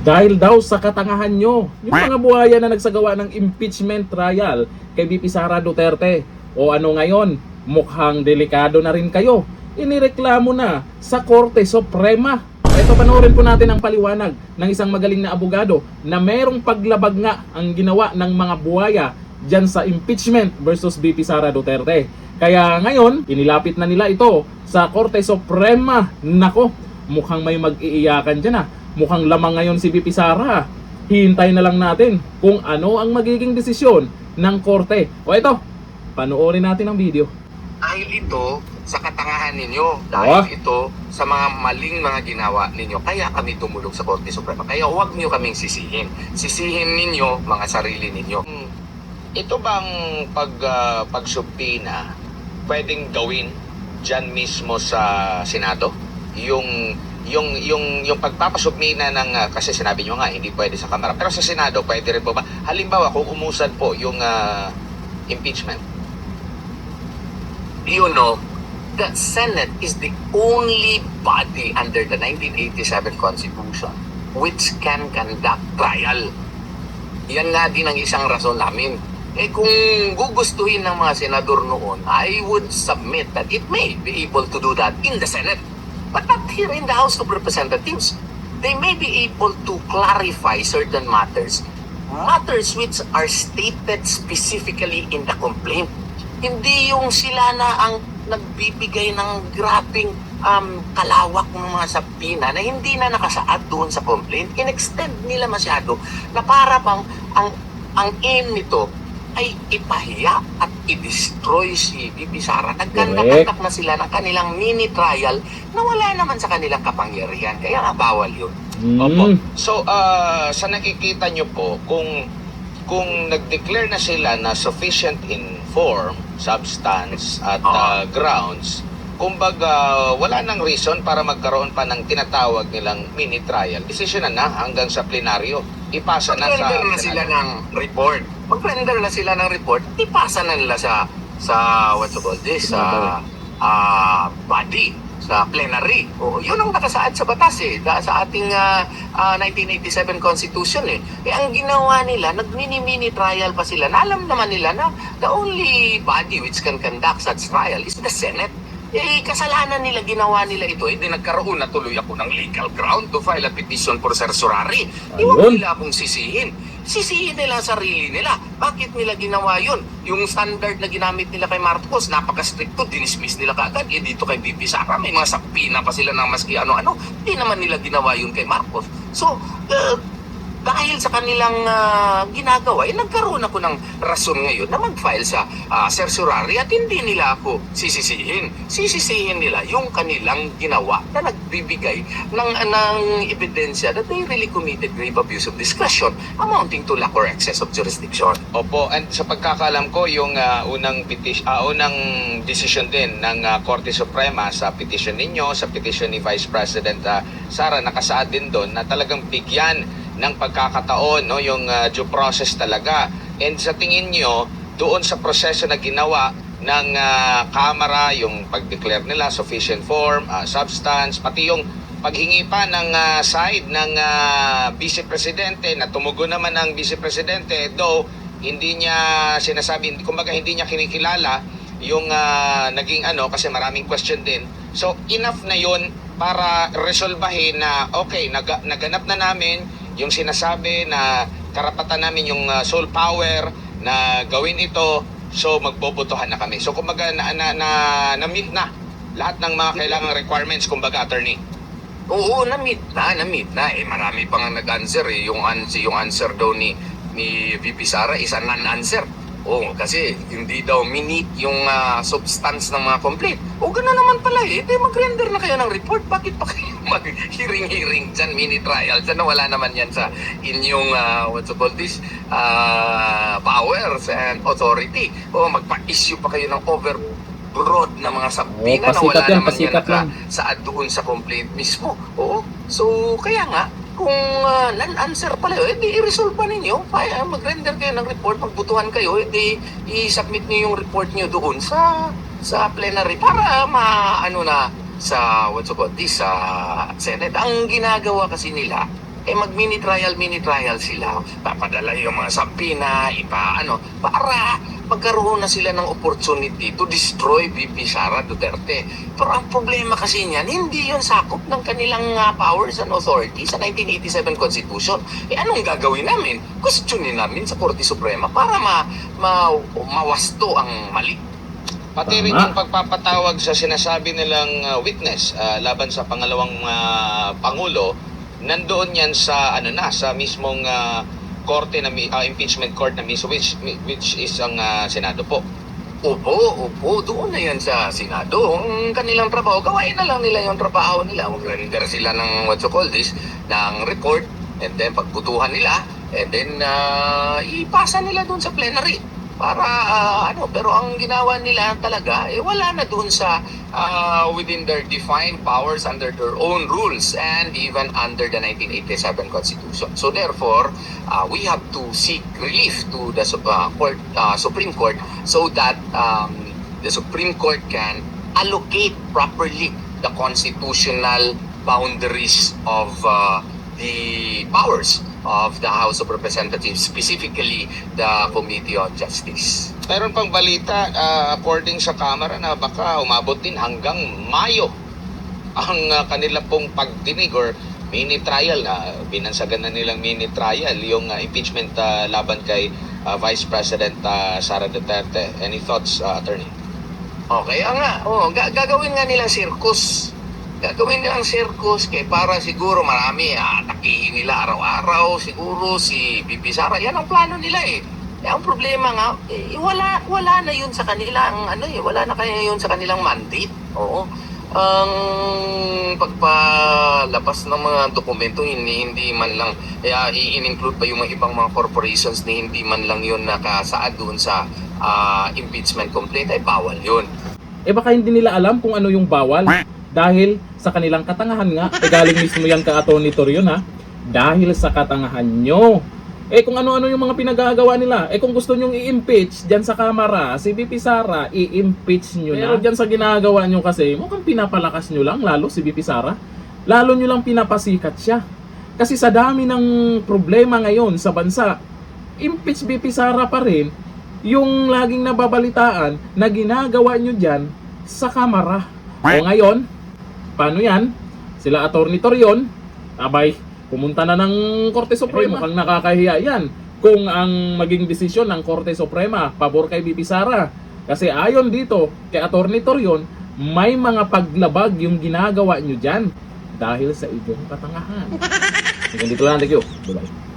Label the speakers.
Speaker 1: Dahil daw sa katangahan nyo, yung mga buhaya na nagsagawa ng impeachment trial kay VP Sara Duterte. O ano ngayon, mukhang delikado na rin kayo. Inireklamo na sa Korte Suprema. Ito, panoorin po natin ang paliwanag ng isang magaling na abogado na merong paglabag nga ang ginawa ng mga buhaya dyan sa impeachment versus VP Sara Duterte. Kaya ngayon, inilapit na nila ito sa Korte Suprema. Nako, mukhang may mag-iiyakan dyan. Mukhang lamang ngayon si VP Sara. Hintay na lang natin kung ano ang magiging desisyon ng korte. O ito, panoorin natin ang video.
Speaker 2: Dahil ito sa katangahan ninyo, dahil ito sa mga maling mga ginawa ninyo, kaya kami tumulong sa Korte Suprema. Kaya huwag niyo kaming sisihin. Sisihin ninyo mga sarili ninyo. Ito bang pagsubpina pwedeng gawin dyan mismo sa Senado? Yung pagpapasubmina ng kasi sinabi nyo nga hindi pwede sa Kamara, pero sa Senado pwede rin po ba? Halimbawa kung umusad po yung impeachment, you know, the Senate is the only body under the 1987 Constitution which can conduct trial. Yan nga din ang isang rason namin. Kung gugustuhin ng mga senador noon, I would submit that it may be able to do that in the Senate. But not here in the House of Representatives. They may be able to clarify certain matters. Matters which are stated specifically in the complaint. Hindi yung sila na ang nagbibigay ng grabing kalawak ng mga sabina na hindi na nakasaad doon sa complaint. In-extend nila masyado na para bang ang aim nito ay ipahiya at i-destroy si VP Sara. Nagkandak na sila ng kanilang mini trial na wala naman sa kanilang kapangyarihan. Kaya nga bawal yun.
Speaker 3: Opo. So, sa nakikita nyo po, kung nag-declare na sila na sufficient in form, substance, at grounds, kumbaga, wala nang reason para magkaroon pa ng tinatawag nilang mini trial. Decision na hanggang sa plenaryo. Ipasa na sa
Speaker 2: Mag-render na sila ng report. Mag-render na sila ng report, ipasa na nila sa what's called this, sa body, sa plenary. Yun ang nakasaad sa batas sa ating 1987 Constitution ang ginawa nila, nag-mini trial pa sila. Na alam naman nila na the only body which can conduct such trial is the Senate. Kasalanan nila, ginawa nila ito. Hindi nagkaroon na tuloy ako ng legal ground to file a petition for certiorari. Iwag nila akong sisihin. Sisihin nila ang sarili nila. Bakit nila ginawa yun? Yung standard na ginamit nila kay Marcos, napaka-stricto, dinismiss nila kaagad. Dito kay VP Sara, may mga sapina pa sila ng maski ano-ano. Hindi naman nila ginawa yun kay Marcos. So, dahil sa kanilang ginagawa, nagkaroon ako ng rason ngayon na mag-file sa certiorari at hindi nila ako sisisihin. Sisisihin nila yung kanilang ginawa na nagbibigay ng ebidensya that they really committed grave abuse of discretion amounting to lack or excess of jurisdiction.
Speaker 3: Opo, and sa pagkakalam ko, yung unang decision din ng Korte Suprema sa petition ninyo, sa petition ni Vice President Sara, nakasaad din doon na talagang bigyan ng pagkakataon, yung due process talaga. And sa tingin nyo, doon sa proseso na ginawa ng Kamara, yung pag-declare nila, sufficient form, substance, pati yung paghingi pa ng side ng Vice Presidente, na tumugon naman ng Vice Presidente, though hindi niya sinasabi, kumbaga hindi niya kinikilala yung naging kasi maraming question din. So enough na yun para resolbahin na okay, naganap na namin yung sinasabi na karapatan namin yung sole power na gawin ito, so magbobotohan na kami. So kumbaga na-meet na lahat ng mga kailangang requirements, kumbaga, attorney.
Speaker 2: Oo, na-meet na. Marami pa nga nag-answer Yung answer daw ni VP Sara is a non-answer. Kasi hindi daw minute yung substance ng mga complaint. Gano'n naman pala mag-render na kayo ng report. Bakit pa kayo mag-hearing dyan, mini trial dyan na wala naman yan sa inyong powers and authority. Magpa-issue pa kayo ng overbroad na mga sabina na wala naman yan nakasaad doon sa complaint mismo. So kaya nga, kung non-answer pala i-resolve pa ninyo. Mag-render kayo ng report, magbutuhan kayo, i-submit nyo yung report nyo doon sa plenary para sa Senate. Ang ginagawa kasi nila, mag-mini trial sila. Papadala yung mga sampina, para magkaroon na sila ng opportunity to destroy VP Sara Duterte. Pero ang problema kasi niyan, hindi yun sakop ng kanilang powers and authority sa 1987 Constitution. Anong gagawin namin? Questionin namin sa Korte Suprema para mawasto ang mali.
Speaker 3: Pati rin yung pagpapatawag sa sinasabi nilang witness laban sa pangalawang Pangulo, nandoon yan sa sa mismong korte na impeachment court na mismo which is ang Senado po.
Speaker 2: Opo, doon na yan sa Senado. Ang kanilang trabaho, gawain na lang nila yung trabaho nila. Mag-render sila ng ng report, and then pagbutuhan nila, and then ipasa nila doon sa plenary. Para pero ang ginawa nila talaga, wala na doon sa within their defined powers under their own rules and even under the 1987 Constitution. So therefore, we have to seek relief to the Supreme Court so that the Supreme Court can allocate properly the constitutional boundaries of the powers of the House of Representatives, specifically the Committee on Justice.
Speaker 3: Meron pang balita, according sa Kamara, na baka umabot din hanggang Mayo ang kanila pong pagdinig or mini trial na binansagan na nilang mini trial yung impeachment laban kay Vice President Sara Duterte. Any thoughts, Attorney?
Speaker 2: Okay, gagawin nga nilang circus. Gagawin nilang circus para siguro marami atakihin nila araw-araw siguro si VP Sara. Yan ang plano nila eh. Ang problema nga, wala na yun sa kanilang wala na kaya yun sa kanilang mandate. Oo. Ang pagpalabas ng mga dokumento hindi man lang i-include pa yung mga ibang mga corporations na hindi man lang yun nakasaad doon sa impeachment complaint ay bawal yun.
Speaker 1: Baka hindi nila alam kung ano yung bawal. Dahil sa kanilang katangahan nga, galing mismo yan ka Atty. Torion ha. Dahil sa katangahan nyo. Kung ano-ano yung mga pinagagawa nila. Kung gusto nyong i-impeach dyan sa Kamara, si VP Sara, i-impeach nyo na. Pero dyan sa ginagawa nyo kasi, mukhang pinapalakas nyo lang, lalo si VP Sara. Lalo nyo lang pinapasikat siya. Kasi sa dami ng problema ngayon sa bansa, impeach VP Sara pa rin yung laging nababalitaan na ginagawa nyo dyan sa Kamara. O ngayon, paano yan? Sila Atty. Torion, pumunta na ng Korte Suprema. Mukhang nakakahiya yan kung ang maging desisyon ng Korte Suprema pabor kay VP Sara. Kasi ayon dito kay Atty. Torion, may mga paglabag yung ginagawa nyo dyan dahil sa inyong katangahan. Hanggang dito lang, thank you. Bye-bye.